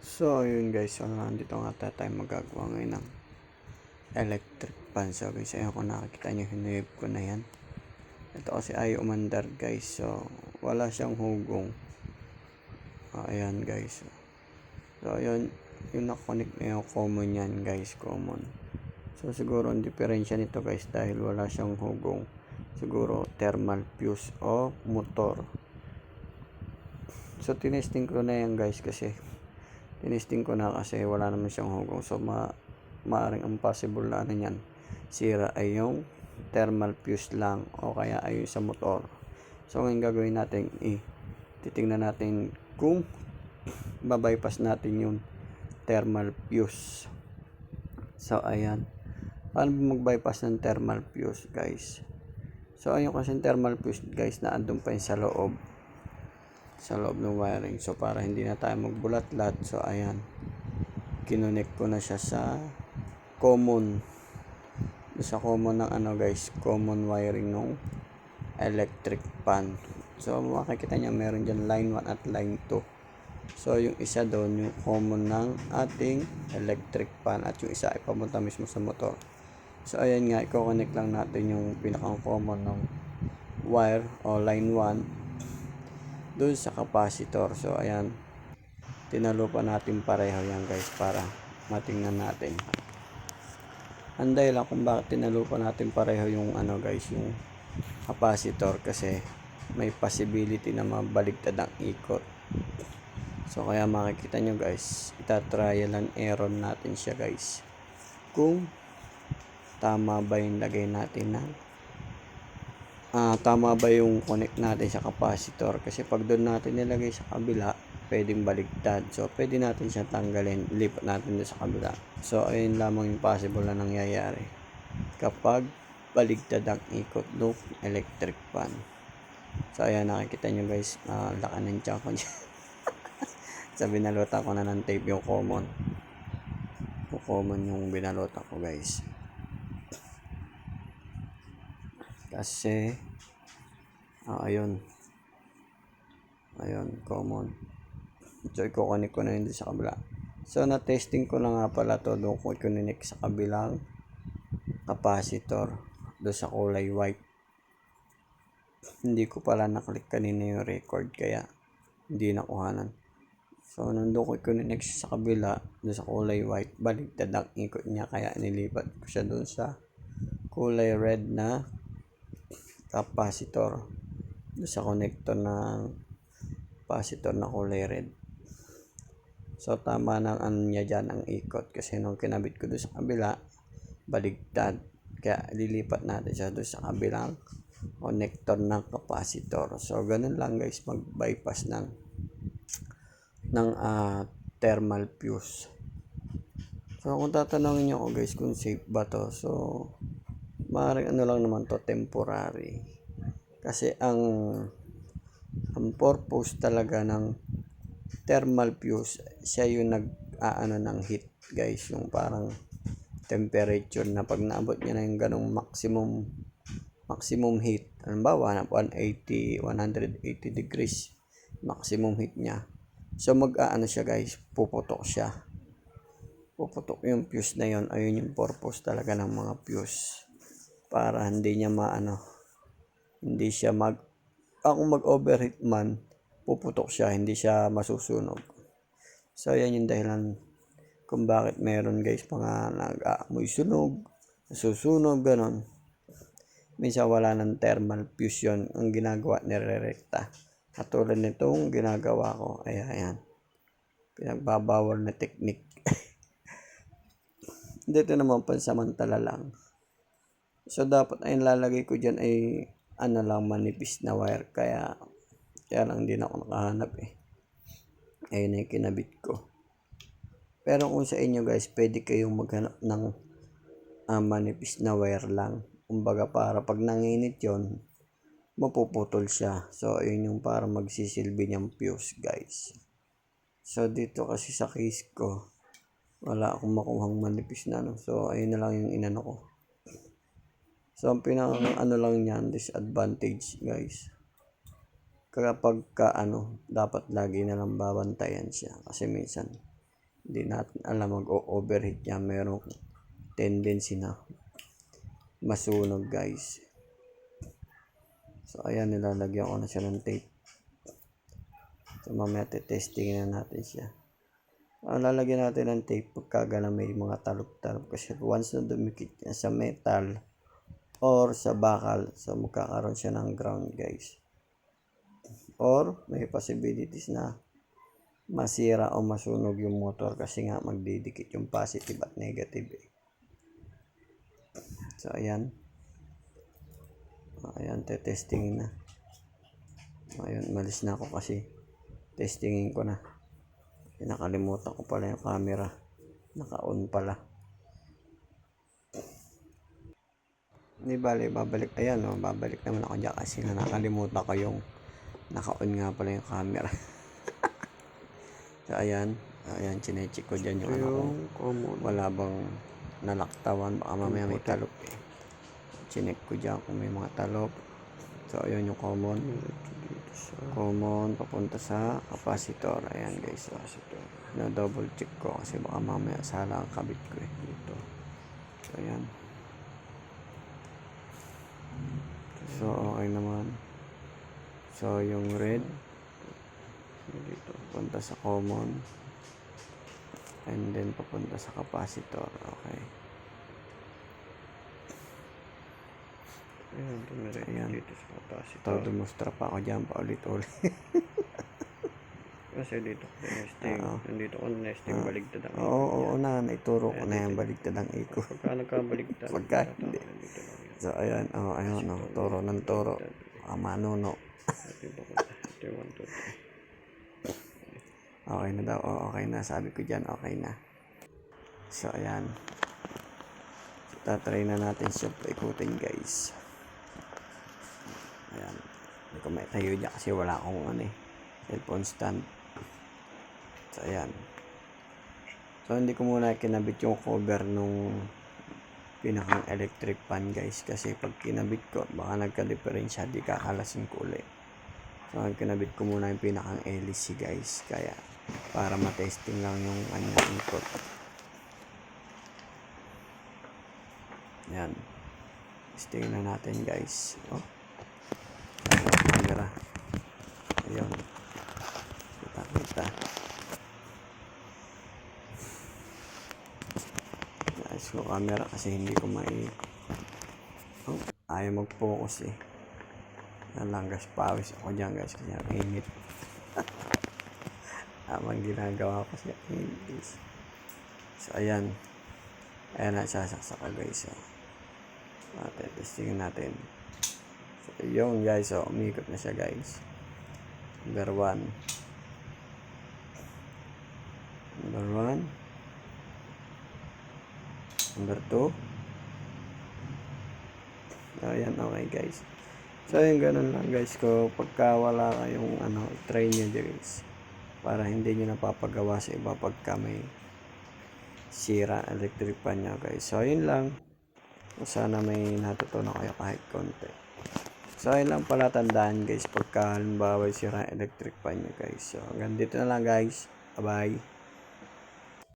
So, ayun guys. So, nandito nga tayo magagawa ngayon ng electric fan. So, guys, ayun kung nakikita nyo, hinuyip ko na yan. Ito kasi ay umandar guys. So, wala siyang hugong. Ayan guys. So, ayun. Yung nakakonect na yung common yan guys. Common. So, siguro ang diferensya nito guys dahil wala siyang hugong. Siguro thermal fuse o motor. So, tinesting ko na yan guys kasi tinesting ko na kasi wala naman siyang hugong. So, maaring ang possible na ano yan, sira ay yung thermal fuse lang o kaya ay sa motor. So, ngayon gagawin natin, titingnan natin kung babypass natin yung thermal fuse. So, ayan. Paano mag-bypass ng thermal fuse, guys? So, ayun kasi thermal fuse, guys, na andun pa yun sa loob ng wiring. So, para hindi na tayo magbulat-lat. So, ayan. Kinonect ko na siya sa common. Sa common ng guys. Common wiring ng electric fan. So, makikita nyo meron dyan line 1 at line 2. So, yung isa doon, yung common ng ating electric fan. At yung isa ay papunta mismo sa motor. So, ayan nga. I-connect lang natin yung pinakang common ng wire o line 1 doon sa capacitor. So, ayan. Tinalo pa natin pareho yan guys para matingnan natin. Anday lang kung bakit tinalo pa natin pareho yung guys, yung capacitor kasi may possibility na mabaligtad ang ikot. So, kaya makikita nyo guys, itatrial and error natin siya guys. Kung tama ba yung lagay natin ng tama ba yung connect natin sa capacitor kasi pag doon natin nilagay sa kabila pwedeng baligtad. So pwede natin siya tanggalin, lipat natin doon sa kabila. So ayun lamang yung possible na nangyayari kapag baligtad ang ikot ng electric fan. So ayan, nakikita nyo guys, laka ng tiyan ko dyan. So binalutan ko na ng tape yung common yung binalutan ko guys kasi ayun common. So i-connect ko na yun sa kabila. So na-testing ko na nga pala to doon ko i-connect sa kabilang capacitor doon sa kulay white. Hindi ko pala naklik kanina yung record kaya hindi nakuhanan. So nandun ko i-connect sa kabila doon sa kulay white, baligtad ang ikot niya kaya nilipat ko siya doon sa kulay red na capacitor, doon sa connector ng capacitor na kulay red. So tama nang niya dyan ang ikot kasi nung kinabit ko doon sa kabila baligtad, kaya lilipat natin siya doon sa kabilang connector ng capacitor. So ganun lang guys mag bypass ng thermal fuse. So kung tatanungin niyo ako guys kung safe ba to, so maaaring lang naman to, temporary. Kasi ang purpose talaga ng thermal fuse, siya yung ng heat guys, yung parang temperature na pag naabot niya na yung ganong maximum heat, halimbawa na 180 degrees maximum heat niya. So siya guys, puputok yung fuse na yun. Ayun yung purpose talaga ng mga fuse, para hindi niya hindi siya kung mag-overheat man, puputok siya, hindi siya masusunog. So yan yung dahilan kung bakit meron guys mga nag-aamoy sunog, nasusunog, ganon. Minsan wala ng thermal fuse yun, ang ginagawa nire-rekta. Katulad nitong ginagawa ko, ayan, pinagbabawal na technique. Dito naman pansamantala lang. So dapat ay lalagay ko dyan ay lang, manipis na wire, kaya lang din ako nakahanap ayun ay kinabit ko. Pero kung sa inyo guys, pwede kayong maghanap ng manipis na wire lang, kumbaga para pag nanginit yon mapuputol siya. So ayun yung para magsisilbi niyang fuse guys. So dito kasi sa case ko wala akong makuhang manipis na so ayun na lang yung inano ko. So ang pinaka lang niyan, disadvantage guys, kapag dapat lagi na lang babantayan siya kasi minsan Hindi natin alam mag-overheat yan. Merong tendency na masunog guys. So ayan, nilalagyan ko na siya ng tape. So mamaya testingin na natin siya. Lalagyan natin ng tape pagka may mga talop-talop. Kasi once na dumikit niya sa metal or sa bakal, so magkakaroon siya ng ground guys. Or may possibilities na masira o masunog yung motor kasi nga magdidikit yung positive at negative eh. So ayan. Ayan, testingin na. Ayun, malis na ako kasi testingin ko na. Nakalimutan ko pala yung camera. Naka-on pala. Hindi bale, babalik. Ayan o, babalik naman ako dyan kasi nakalimutan ko yung naka-on nga pala yung camera. So ayan. Ayan, chinecheck ko dyan yung ano ko. Wala bang nalaktawan. Baka mamaya may talop eh. Chinek ko dyan kung may mga talop. So ayun yung common. Common papunta sa capacitor. Ayan guys. Na double check ko kasi baka mamaya sala ang kabit ko eh dito. So ayan. So okay naman. So yung red dito papunta sa common and then papunta sa capacitor. Okay. Ayan, dito sa capacitor. Demonstrate pa ako dyan paulit-ulit. Kasi dito ko nesting. Nandito ko nesting baligtad ang ikot. Oo, naituro ko na yung baligtad ang ikot. Pagka nagkabaligtad. Pagka hindi. So ayan, ayun, turo ng turo. Manuno. Okay na daw, okay na. Sabi ko dyan, okay na. So ayan. So, tatry na natin siya ikutin guys. Ayan. Hindi ko may tayo dyan kasi wala akong cellphone stand. So ayan. So hindi ko muna kinabit yung cover nung pinakang electric fan guys. Kasi pag kinabit ko, baka nagka-diferensya, di kakalasin ko ulit. So kinabit ko muna yung pinakang LEC guys. Kaya para matesting lang yung kanyang ikot. Ayan. Testing na natin guys. Camera. Ayun. Kita. Ayos ko camera kasi hindi ko ayaw mag-focus eh. Nalanggas pawis ako dyan guys kasi ang init. Habang ginagawa ko siya init. So ayan. Ayan na sasaksak ko guys. Testingin natin. So yung guys, umikot na siya guys. Number 1. Number 2. Ayan, okay guys. So yung ganun lang guys ko. Pagka wala kayong try nyo guys. Para hindi nyo napapagawa sa iba pagka may sira electric pan nyo guys. So yun lang. Sana may natutunan kayo kahit konti. So ayun lang pala, tandaan guys pagka halimbawa sira electric pan nyo guys. So hanggang dito na lang guys. Bye bye.